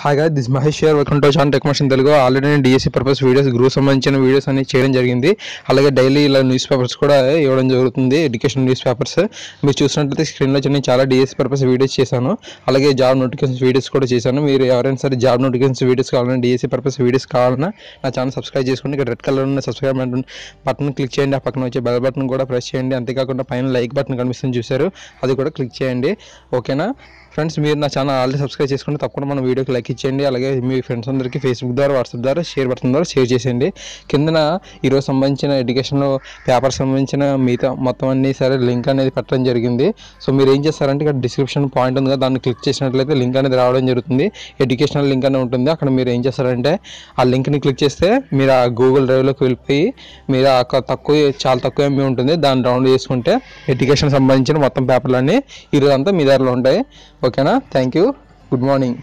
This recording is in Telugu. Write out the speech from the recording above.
Hi guys, this Mahesh here. Welcome to channel tech motion Telugu. Already నేను డిఎస్సీ పర్పస్ వీడియోస్, గ్రూప్ సంబంధించిన వీడియోస్ అన్ని చేయడం జరిగింది. అలాగే డైలీ ఇలా న్యూస్ పేపర్స్ కూడా ఇవ్వడం జరుగుతుంది, ఎడ్యుకేషన్ న్యూస్ పేపర్స్. మీరు చూసినట్లయితే స్క్రీన్లో నేను చాలా డిఎస్సీ పర్పస్ వీడియోస్ చేశాను. అలాగే జాబ్ నోటిఫికేషన్ వీడియోస్ కూడా చేశాను. మీరు ఎవరైనా సరే జాబ్ నోటిఫికేషన్ వీడియోస్ కావాలన్నా, డిఎస్సీ పర్పస్ వీడియోస్ కావాలన్నా నా ఛానల్ సబ్స్క్రైబ్ చేసుకోండి. ఇక్కడ రెడ్ కలర్ ఉన్న సబ్స్క్రైబ్ బటన్ క్లిక్ చేయండి. ఆ పక్కన వచ్చే బెల్ బటన్ కూడా ప్రెస్ చేయండి. అంతేకాకుండా పైన లైక్ బటన్ కనిపిస్తుంది చూసారు, అది కూడా క్లిక్ చేయండి. ఓకేనా ఫ్రెండ్స్, మీరు నా ఛానల్ ఆల్రెడీ సబ్స్క్రైబ్ చేసుకుంటే తప్పకుండా మన వీడియోకి లైక్ ఇచ్చేయండి. అలాగే మీ ఫ్రెండ్స్ అందరికీ ఫేస్బుక్ ద్వారా, వాట్సాప్ ద్వారా, షేర్ బటన్ ద్వారా షేర్ చేసేయండి. కిందన ఈరోజు సంబంధించిన ఎడ్యుకేషన్లో పేపర్ సంబంధించిన మిగతా మొత్తం అన్నీ సరే లింక్ అనేది పెట్టడం జరిగింది. సో మీరు ఏం చేస్తారంటే ఇక్కడ డిస్క్రిప్షన్ పాయింట్ ఉంది కదా, దాన్ని క్లిక్ చేసినట్లయితే లింక్ అనేది రావడం జరుగుతుంది. ఎడ్యుకేషనల్ లింక్ అనేది ఉంటుంది. అక్కడ మీరు ఏం చేస్తారంటే ఆ లింక్ని క్లిక్ చేస్తే మీరు ఆ గూగుల్ డ్రైవ్లోకి వెళ్ళిపోయి మీరు చాలా తక్కువ ఎంబీ ఉంటుంది, దాన్ని డౌన్లోడ్ చేసుకుంటే ఎడ్యుకేషన్ సంబంధించిన మొత్తం పేపర్లన్నీ ఈరోజు అంతా మీ దగ్గరలో ఉంటాయి. ఓకేనా, థ్యాంక్ యూ, గుడ్ మార్నింగ్.